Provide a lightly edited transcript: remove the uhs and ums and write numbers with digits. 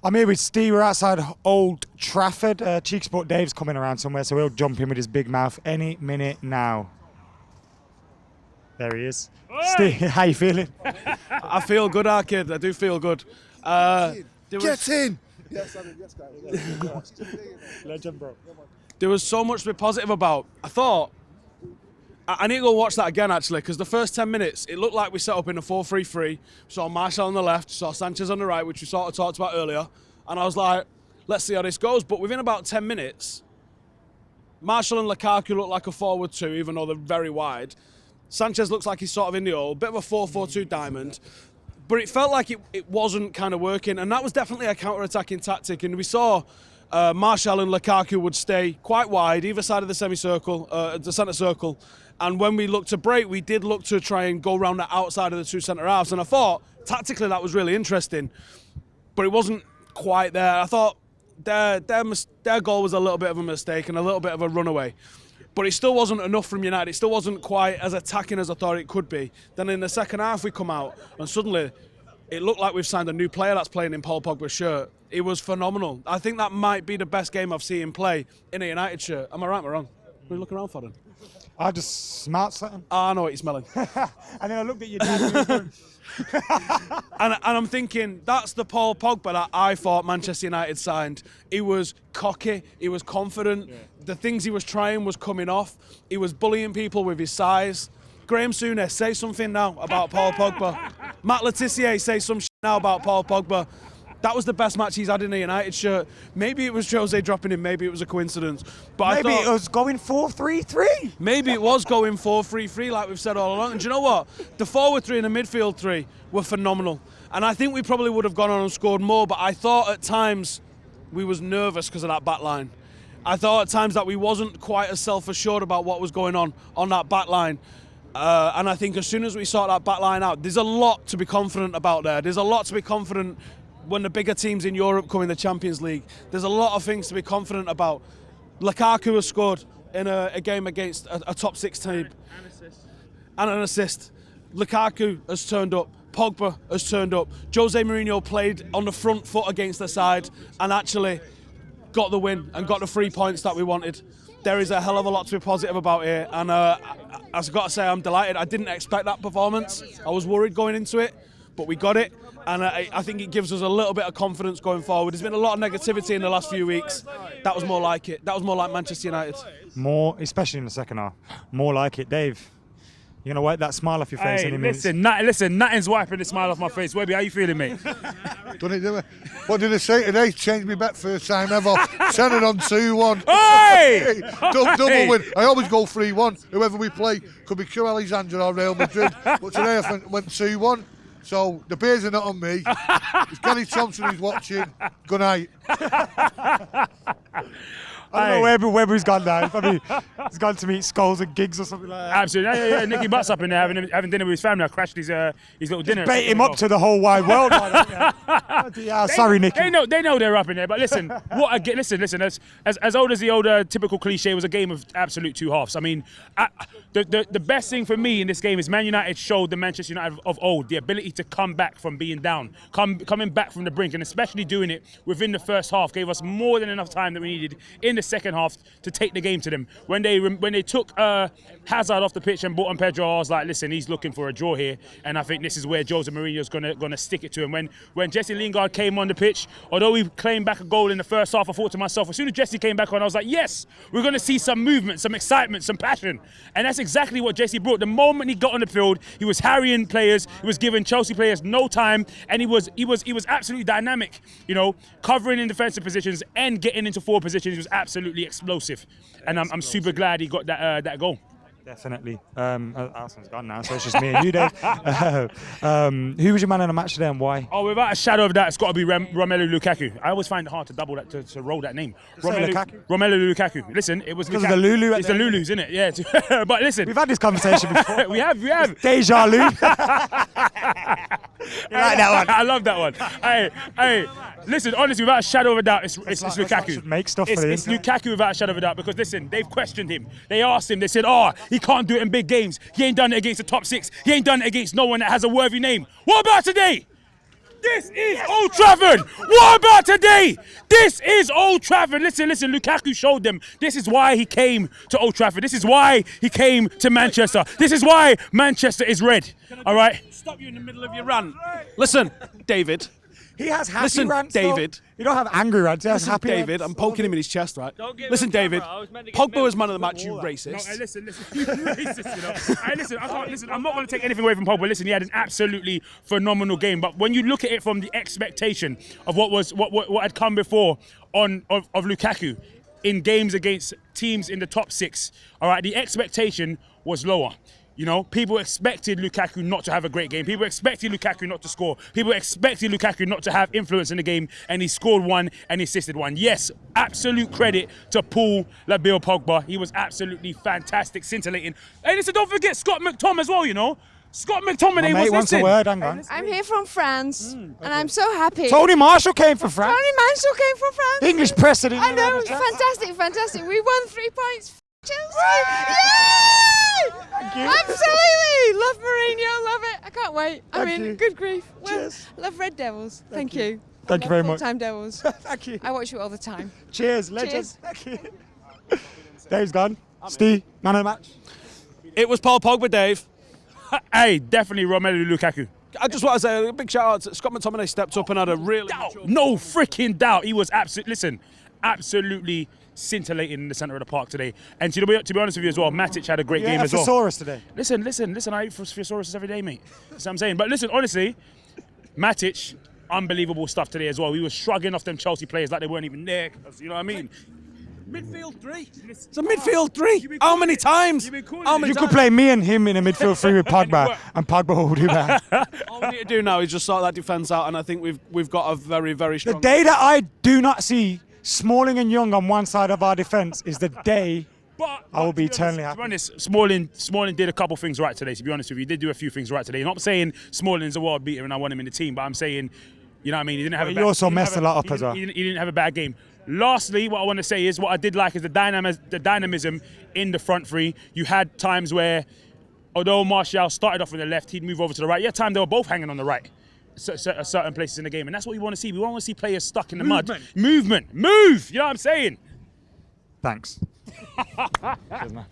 I'm here with Steve. We're outside Old Trafford. Cheek Sport Dave's coming around somewhere, so he'll jump in with his big mouth any minute now. There he is. Steve, how you feeling? I feel good, Arkid. I do feel good. Get in! Yes, legend, bro. There was so much to be positive about. I thought, I need to go watch that again, actually, because the first 10 minutes, it looked like we set up in a 4-3-3. Saw Martial on the left, saw Sanchez on the right, which we sort of talked about earlier. And I was like, let's see how this goes. But within about 10 minutes, Martial and Lukaku look like a forward two, even though they're very wide. Sanchez looks like he's sort of in the hole, bit of a 4-4-2 diamond. But it felt like it wasn't kind of working. And that was definitely a counter-attacking tactic. And we saw Martial and Lukaku would stay quite wide, either side of the semicircle, the centre circle. And when we looked to break, we did look to try and go around the outside of the two centre halves. And I thought, tactically, that was really interesting. But it wasn't quite there. I thought their goal was a little bit of a mistake and a little bit of a runaway. But it still wasn't enough from United. It still wasn't quite as attacking as I thought it could be. Then in the second half, we come out, and suddenly it looked like we've signed a new player that's playing in Paul Pogba's shirt. It was phenomenal. I think that might be the best game I've seen him play in a United shirt. Am I right or am I wrong? What are you looking around for then? I just smelt something. I know what you're smelling. And then I looked at your dad. and I'm thinking, that's the Paul Pogba that I thought Manchester United signed. He was cocky, he was confident, the things he was trying was coming off, he was bullying people with his size. Graham Souness, say something now about Paul Pogba. Matt Letizia, say some shit now about Paul Pogba. That was the best match he's had in a United shirt. Maybe it was Jose dropping him, maybe it was a coincidence. But Maybe I thought, it was going 4-3-3. maybe it was going 4-3-3 like we've said all along. And do you know what? The forward three and the midfield three were phenomenal. And I think we probably would have gone on and scored more, but I thought at times we was nervous because of that back line. I thought at times that we wasn't quite as self-assured about what was going on that back line. And I think as soon as we sort that back line out, there's a lot to be confident about there. There's a lot to be confident when the bigger teams in Europe come in the Champions League. There's a lot of things to be confident about. Lukaku has scored in a game against a top six team. And an assist. Lukaku has turned up. Pogba has turned up. Jose Mourinho played on the front foot against the side and actually got the win and got the 3 points that we wanted. There is a hell of a lot to be positive about here, and I've got to say I'm delighted. I didn't expect that performance. I was worried going into it, but we got it, and I think it gives us a little bit of confidence going forward. There's been a lot of negativity in the last few weeks. That was more like it. That was more like Manchester United. More, especially in the second half. More like it, Dave. You're going to wipe that smile off your face any minute. Listen, nothing's wiping the smile off my face. Webby, how you feeling, mate? Done it, didn't we? What did I say today? Changed me bet first time ever. Send it on 2-1. Hey! Double win. I always go 3-1. Whoever we play, could be Q Alexandra or Real Madrid. But today I went 2-1. So the beers are not on me. It's Gary Thompson who's watching. Good night. I don't know where Webby's gone now. Probably he's gone to meet Skulls and Gigs or something like that. Absolutely. Yeah. Nicky Butt's up in there having dinner with his family. I crashed his little dinner. Bait him up to the whole wide world. Sorry, Nicky. They know they're up in there. But listen, listen. As old as the older typical cliche, was a game of absolute two halves. I mean, the best thing for me in this game is Man United showed the Manchester United of old the ability to come back from being down, coming back from the brink, and especially doing it within the first half gave us more than enough time that we needed in the second half to take the game to them. When they took Hazard off the pitch and brought on Pedro, I was like, listen, he's looking for a draw here, and I think this is where Jose Mourinho's gonna stick it to him. When Jesse Lingard came on the pitch, although we claimed back a goal in the first half, I thought to myself, as soon as Jesse came back on, I was like, yes, we're gonna see some movement, some excitement, some passion, and that's exactly what Jesse brought. The moment he got on the field, he was harrying players, he was giving Chelsea players no time, and he was absolutely dynamic, covering in defensive positions and getting into forward positions. He was absolutely explosive, and I'm super glad he got that goal. Definitely. Howson's gone now, so it's just me and you, Dave. Who was your man in the match today and why? Oh, without a shadow of doubt, it's got to be Romelu Lukaku. I always find it hard to double that to roll that name. Lukaku? Romelu Lukaku. Listen, it was because of the Lulu. It's the Lulus, isn't it? Yeah. But listen, we've had this conversation before. we have. Deja Lu. You like that one? I love that one. Hey. Listen, honestly, without a shadow of a doubt, it's Lukaku. Make stuff it's Lukaku without a shadow of a doubt, because listen, they've questioned him. They asked him. They said, he can't do it in big games. He ain't done it against the top six. He ain't done it against no one that has a worthy name. What about today? This is Old Trafford. What about today? This is Old Trafford. Listen, Lukaku showed them. This is why he came to Old Trafford. This is why he came to Manchester. This is why Manchester is red. All right? Stop you in the middle of your rant. Listen, David. He has happy Listen, rants, David. though. You don't have angry rants. He has Listen, happy David, rants. I'm poking him in his chest, right? Listen, David. Pogba was man of the match, you racist. No, listen, you racist, you know. I can't listen. I'm not going to take anything away from Pogba. Listen, he had an absolutely phenomenal game. But when you look at it from the expectation of what had come before of Lukaku in games against teams in the top 6, all right, the expectation was lower. You know, people expected Lukaku not to have a great game. People expected Lukaku not to score. People expected Lukaku not to have influence in the game, and he scored one and he assisted one. Yes, absolute credit to Paul Pogba. He was absolutely fantastic, scintillating. Hey, listen, don't forget Scott McTominay as well, you know. Scott McTominay My mate wants a word, hang on. I'm here from France, and I'm so happy. Tony Marshall came from France. Tony Marshall came from France. English president. I know, fantastic. We won 3 points. Chelsea! Yay! Thank you. Absolutely! Love Mourinho, love it. I can't wait. Thank you. Good grief. Well, Cheers. love Red Devils. Thank you. Thank you very much. Full-time Devils. Thank you. I watch you all the time. Cheers, legend. Cheers. Thank you. Dave's gone. Steve, man of the match. It was Paul Pogba, Dave. Hey, definitely Romelu Lukaku. I just want to say a big shout out to Scott McTominay stepped up and had a really No freaking doubt. He was absolutely scintillating in the centre of the park today. And to be honest with you as well, Matic had a great game as well. Thesaurus today. Listen, I eat thesaurus every day, mate. That's what I'm saying. But listen, honestly, Matic, unbelievable stuff today as well. We were shrugging off them Chelsea players like they weren't even there. You know what I mean? midfield 3. It's a midfield 3. How many times? You could play me and him in a midfield 3 with Pogba, and Pogba will do that. All we need to do now is just sort that defence out, and I think we've got a very, very strong... The day that I do not see Smalling and Young on one side of our defence is the day I will be eternally happy. To be honest, Smalling did a couple things right today, to be honest with you. He did do a few things right today. I'm not saying Smalling's a world beater and I want him in the team, but I'm saying, you know what I mean, he didn't have a bad... He also messed a lot up as well. He didn't have a bad game. Lastly, what I want to say is, what I did like is the dynamism in the front three. You had times where, although Martial started off on the left, he'd move over to the right. You had time they were both hanging on the right. Certain places in the game, and that's what we want to see. We want to see players stuck in the mud. Movement, move. You know what I'm saying? Thanks. Cheers, man.